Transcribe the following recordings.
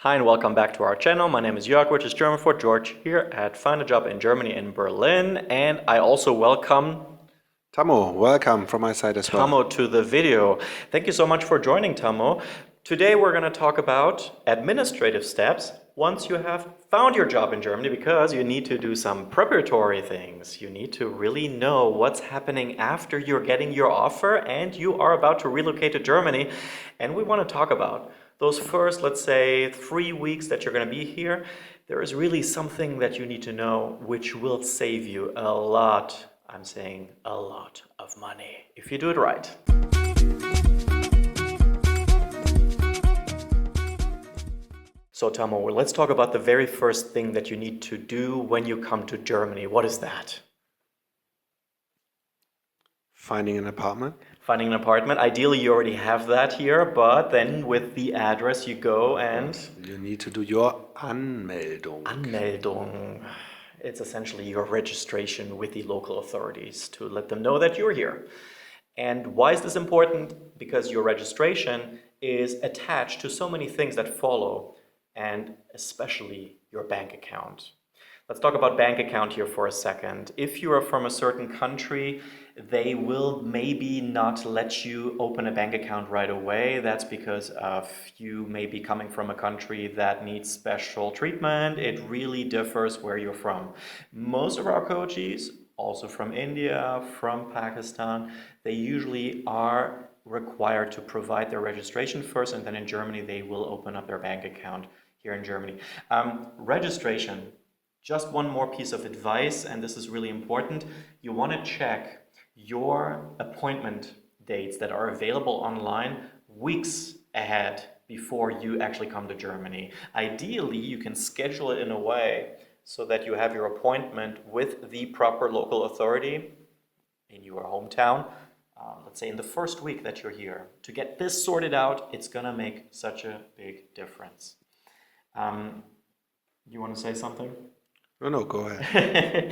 Hi and welcome back to our channel. My name is Jörg, which is German for George, here at Find a Job in Germany in Berlin. And I also welcome Tammo, welcome from my side as well. Tammo to the video. Thank you so much for joining, Tammo. Today we're going to talk about administrative steps once you have found your job in Germany, because you need to do some preparatory things. You need to really know what's happening after you're getting your offer and you are about to relocate to Germany. And we want to talk about those first, let's say, 3 weeks that you're going to be here. There is really something that you need to know which will save you a lot, I'm saying a lot of money, if you do it right. So Tammo, let's talk about the very first thing that you need to do when you come to Germany. What is that? Finding an apartment. Finding an apartment. Ideally, you already have that here, but then with the address you go and... You need to do your Anmeldung. Anmeldung. It's essentially your registration with the local authorities to let them know that you're here. And why is this important? Because your registration is attached to so many things that follow, and especially your bank account. Let's talk about bank account here for a second. If you are from a certain country, they will maybe not let you open a bank account right away. That's because of you may be coming from a country that needs special treatment. It really differs where you're from. Most of our coachees, also from India, from Pakistan, they usually are required to provide their registration first, and then in Germany they will open up their bank account here in Germany. Registration, just one more piece of advice, and this is really important. You want to check your appointment dates that are available online weeks ahead before you actually come to Germany. Ideally, you can schedule it in a way so that you have your appointment with the proper local authority in your hometown, let's say in the first week that you're here. To get this sorted out, it's gonna make such a big difference. You want to say something? No, go ahead.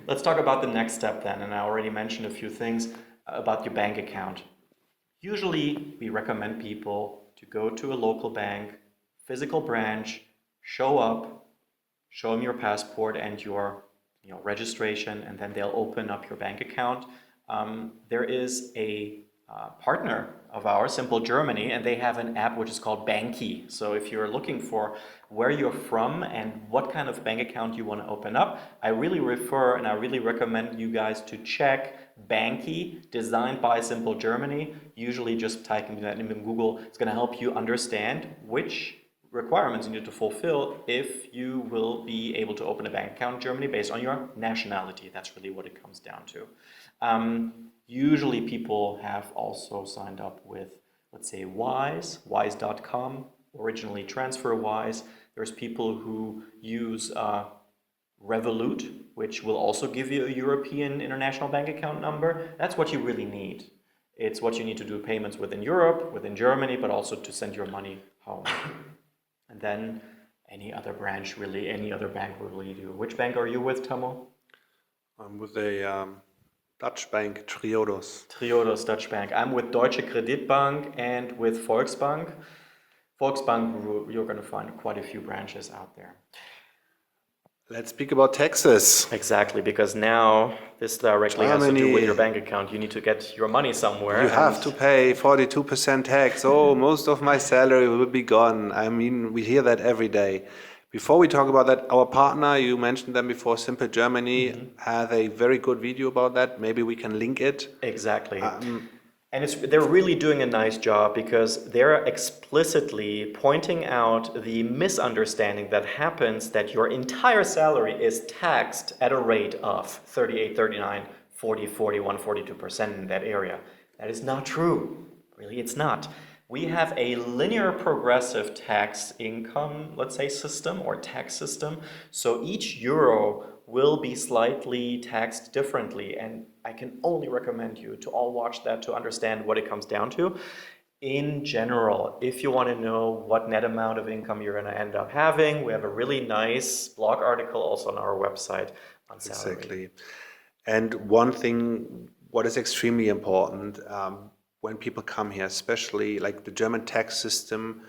Let's talk about the next step then, and I already mentioned a few things about your bank account. Usually, we recommend people to go to a local bank, physical branch, show up, show them your passport and your registration, and then they'll open up your bank account. There is a partner of ours, Simple Germany, and they have an app which is called Banky. So if you're looking for where you're from and what kind of bank account you want to open up, I really recommend you guys to check Banky, designed by Simple Germany. Usually just typing that in Google, it's going to help you understand which requirements you need to fulfill if you will be able to open a bank account in Germany based on your nationality. That's really what it comes down to. Usually people have also signed up with, let's say, wise.com, originally TransferWise. There's people who use Revolut, which will also give you a European international bank account number. That's what you really need. It's what you need to do payments within Europe, within Germany, but also to send your money home. And then any other branch, really, any other bank will really do. Which bank are you with, Tammo? I'm with a Dutch bank, Triodos. Triodos Dutch Bank. I'm with Deutsche Kreditbank and with Volksbank. Volksbank, you're going to find quite a few branches out there. Let's speak about taxes. Exactly, because now this directly has to do with your bank account. You need to get your money somewhere. You have to pay 42% tax. Oh, most of my salary will be gone. I mean, we hear that every day. Before we talk about that, our partner, you mentioned them before, Simple Germany, has a very good video about that. Maybe we can link it. Exactly. And they're really doing a nice job, because they're explicitly pointing out the misunderstanding that happens that your entire salary is taxed at a rate of 38, 39, 40, 41, 42% in that area. That is not true. Really, it's not. We have a linear progressive tax income, let's say, system or tax system. So each euro will be slightly taxed differently. And I can only recommend you to all watch that to understand what it comes down to. In general, if you want to know what net amount of income you're going to end up having, we have a really nice blog article also on our website on salary. Exactly. And one thing, what is extremely important, when people come here, especially like the German tax system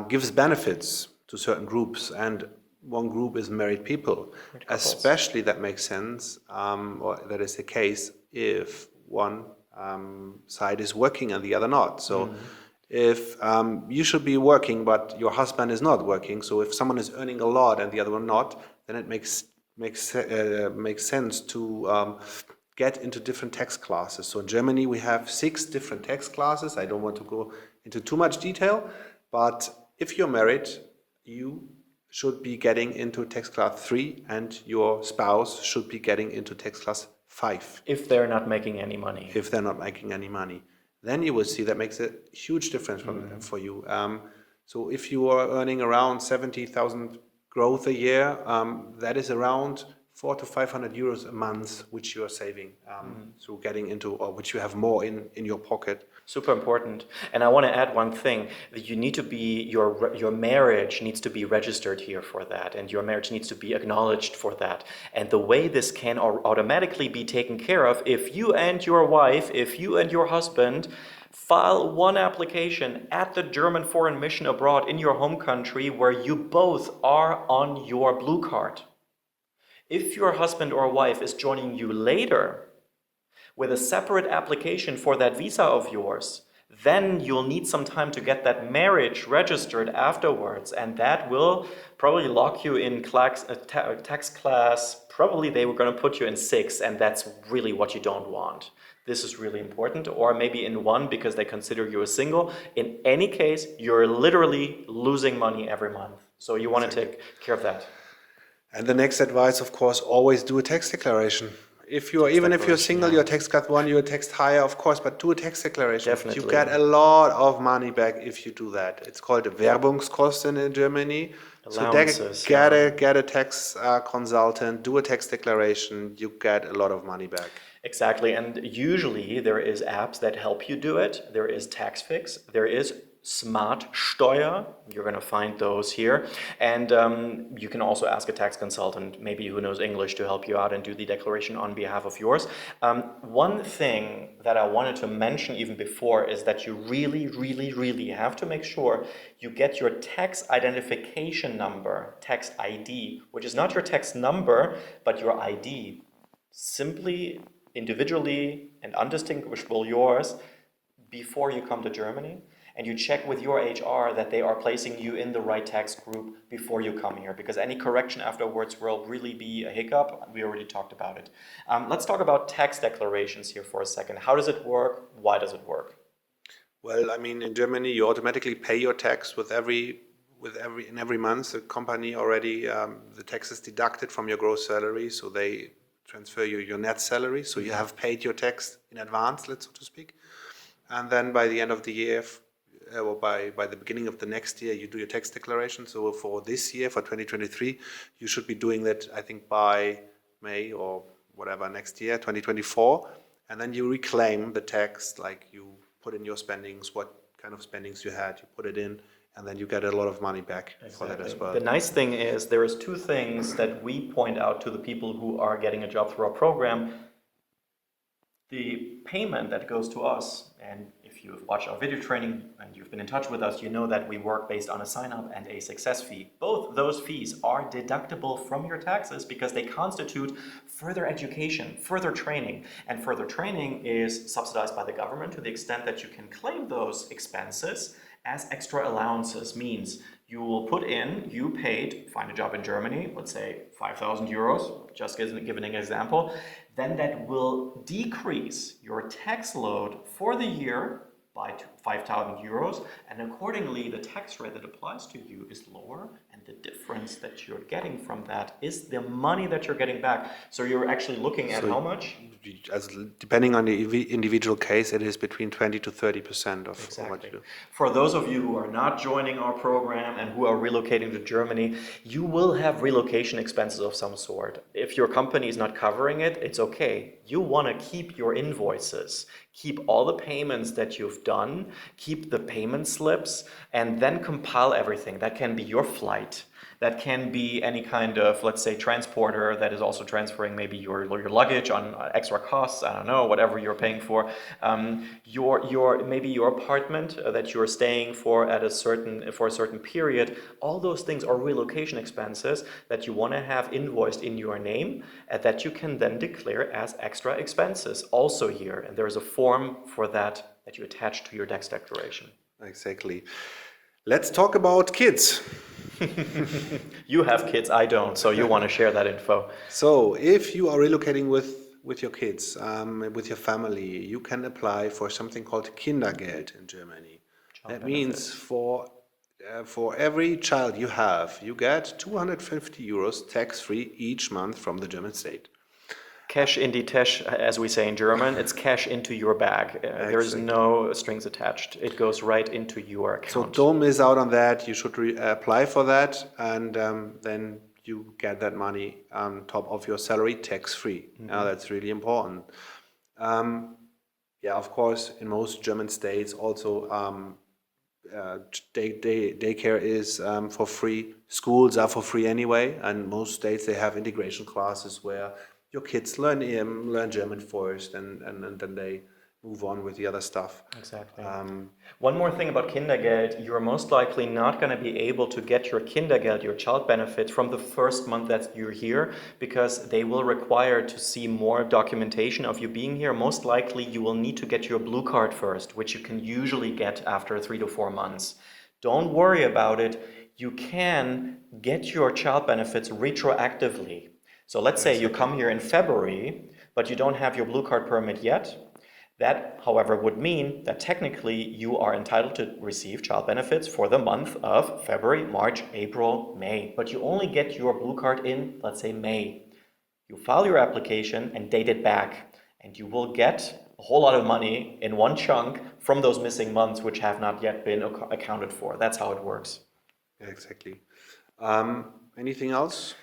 gives benefits to certain groups, and one group is married people. Especially that makes sense, or that is the case if one side is working and the other not. So if you should be working but your husband is not working, so if someone is earning a lot and the other one not, then it makes sense to get into different tax classes. So in Germany we have 6 different tax classes. I don't want to go into too much detail, but if you're married, you should be getting into tax class 3 and your spouse should be getting into tax class 5. If they're not making any money. If they're not making any money. Then you will see that makes a huge difference for you. So if you are earning around 70,000 growth a year, that is around 400 to 500 euros a month, which you are saving through getting into, or which you have more in your pocket. Super important. And I want to add one thing, that you need to be, your marriage needs to be registered here for that, and your marriage needs to be acknowledged for that. And the way this can automatically be taken care of, if you and your wife, if you and your husband file one application at the German Foreign Mission abroad in your home country where you both are on your blue card. If your husband or wife is joining you later with a separate application for that visa of yours, then you'll need some time to get that marriage registered afterwards, and that will probably lock you in tax class. Probably they were going to put you in 6, and that's really what you don't want. This is really important, or maybe in 1 because they consider you a single. In any case, you're literally losing money every month. So you want to take care of that. And the next advice, of course, always do a tax declaration. If you are, even if you're single, you're tax cut 1, you're taxed higher, of course, but do a tax declaration. Definitely. You get a lot of money back if you do that. It's called a Werbungskosten in Germany. Allowances, so get a tax consultant, do a tax declaration, you get a lot of money back. Exactly, and usually there is apps that help you do it. There is TaxFix, there is Smart Steuer, you're going to find those here, and you can also ask a tax consultant, maybe who knows English, to help you out and do the declaration on behalf of yours. One thing that I wanted to mention even before is that you really have to make sure you get your tax identification number, tax ID, which is not your tax number, but your ID, simply, individually and undistinguishable yours, before you come to Germany. And you check with your HR that they are placing you in the right tax group before you come here, because any correction afterwards will really be a hiccup. We already talked about it. Let's talk about tax declarations here for a second. How does it work? Why does it work? Well, I mean, in Germany, you automatically pay your tax every month. The company already, the tax is deducted from your gross salary, so they transfer you your net salary. So you have paid your tax in advance, so to speak. And then by the end of the year, or by the beginning of the next year, you do your tax declaration. So for this year, for 2023, you should be doing that, I think, by May or whatever next year, 2024. And then you reclaim the tax, like you put in your spendings, what kind of spendings you had, you put it in, and then you get a lot of money back for that as well. The nice thing is there is 2 things that we point out to the people who are getting a job through our program. The payment that goes to us, and if you've watched our video training and you've been in touch with us, you know that we work based on a sign-up and a success fee. Both those fees are deductible from your taxes because they constitute further education, further training. And further training is subsidized by the government to the extent that you can claim those expenses as extra allowances. Means you will put in, you paid, find a job in Germany, let's say 5,000 euros, just giving an example, then that will decrease your tax load for the year by 5,000 euros, and accordingly the tax rate that applies to you is lower, and the difference that you're getting from that is the money that you're getting back. So you're actually looking at how much? Depending on the individual case, it is between 20 to 30% of what you do. For those of you who are not joining our program and who are relocating to Germany, you will have relocation expenses of some sort. If your company is not covering it, it's okay. You want to keep your invoices, keep all the payments that you've you've done, keep the payment slips, and then compile everything. That can be your flight. That can be any kind of, let's say, transporter that is also transferring maybe your luggage on extra costs. I don't know, whatever you're paying for. Maybe your apartment that you're staying for a certain period. All those things are relocation expenses that you want to have invoiced in your name, and that you can then declare as extra expenses also here. And there is a form for that you attach to your tax declaration. Exactly. Let's talk about kids. You have kids, I don't, so you want to share that info. So if you are relocating with your kids, with your family, you can apply for something called Kindergeld in Germany. That means for every child you have, you get 250 euros tax-free each month from the German state. Cash in die Tasche, as we say in German, it's cash into your bag. There's no strings attached. It goes right into your account. So don't miss out on that. You should apply for that, and then you get that money on top of your salary tax-free. Now that's really important. Yeah, of course, in most German states also daycare is for free. Schools are for free anyway, and most states they have integration classes where your kids learn German first, and then they move on with the other stuff. Exactly. One more thing about Kindergeld, you're most likely not going to be able to get your Kindergeld, your child benefit, from the first month that you're here, because they will require to see more documentation of you being here. Most likely you will need to get your blue card first, which you can usually get after 3 to 4 months. Don't worry about it. You can get your child benefits retroactively. So let's say you come here in February, but you don't have your blue card permit yet. That, however, would mean that technically you are entitled to receive child benefits for the month of February, March, April, May. But you only get your blue card in, let's say, May. You file your application and date it back, and you will get a whole lot of money in one chunk from those missing months which have not yet been accounted for. That's how it works. Yeah, exactly. Anything else?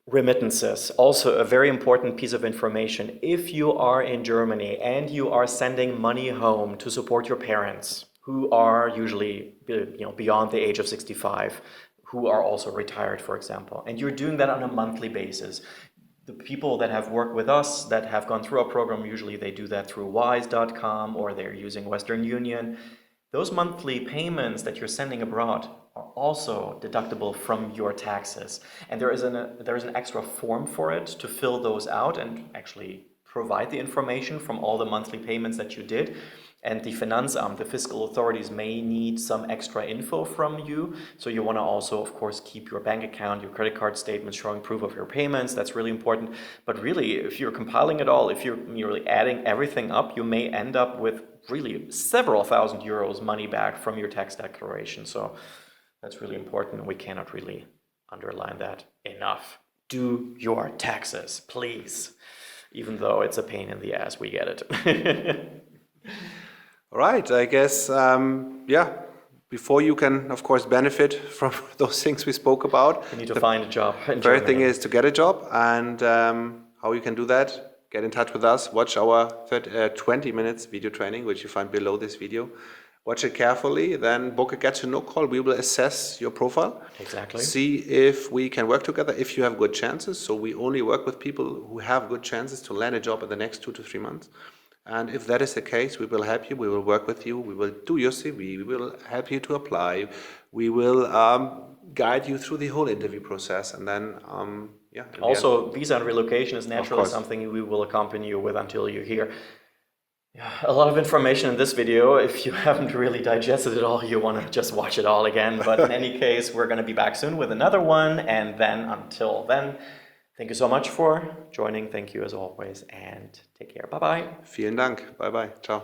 Remittances, also a very important piece of information. If you are in Germany and you are sending money home to support your parents, who are usually beyond the age of 65, who are also retired, for example, and you're doing that on a monthly basis. The people that have worked with us, that have gone through our program, usually they do that through wise.com or they're using Western Union. Those monthly payments that you're sending abroad are also deductible from your taxes. And there is an extra form for it to fill those out and actually provide the information from all the monthly payments that you did. And the Finanzamt, the fiscal authorities, may need some extra info from you. So you want to also, of course, keep your bank account, your credit card statements showing proof of your payments. That's really important. But really, if you're compiling it all, if you're really adding everything up, you may end up with really several thousand euros money back from your tax declaration. So that's really important. We cannot really underline that enough. Do your taxes, please. Even though it's a pain in the ass, we get it. All right, I guess, before you can, of course, benefit from those things we spoke about. You need to find a job in Third Germany. thing is to get a job, and how you can do that, get in touch with us, watch our 20 minutes video training, which you find below this video. Watch it carefully, then book a get-to-know call. We will assess your profile. Exactly. See if we can work together, if you have good chances. So we only work with people who have good chances to land a job in the next 2 to 3 months. And if that is the case, we will help you, we will work with you, we will do your CV, we will help you to apply, we will guide you through the whole interview process, and then, Also, visa and relocation is naturally something we will accompany you with until you're here. Yeah, a lot of information in this video. If you haven't really digested it all, you want to just watch it all again. But in any case, we're going to be back soon with another one. And then until then, thank you so much for joining. Thank you as always, and take care. Bye-bye. Vielen Dank. Bye-bye. Ciao.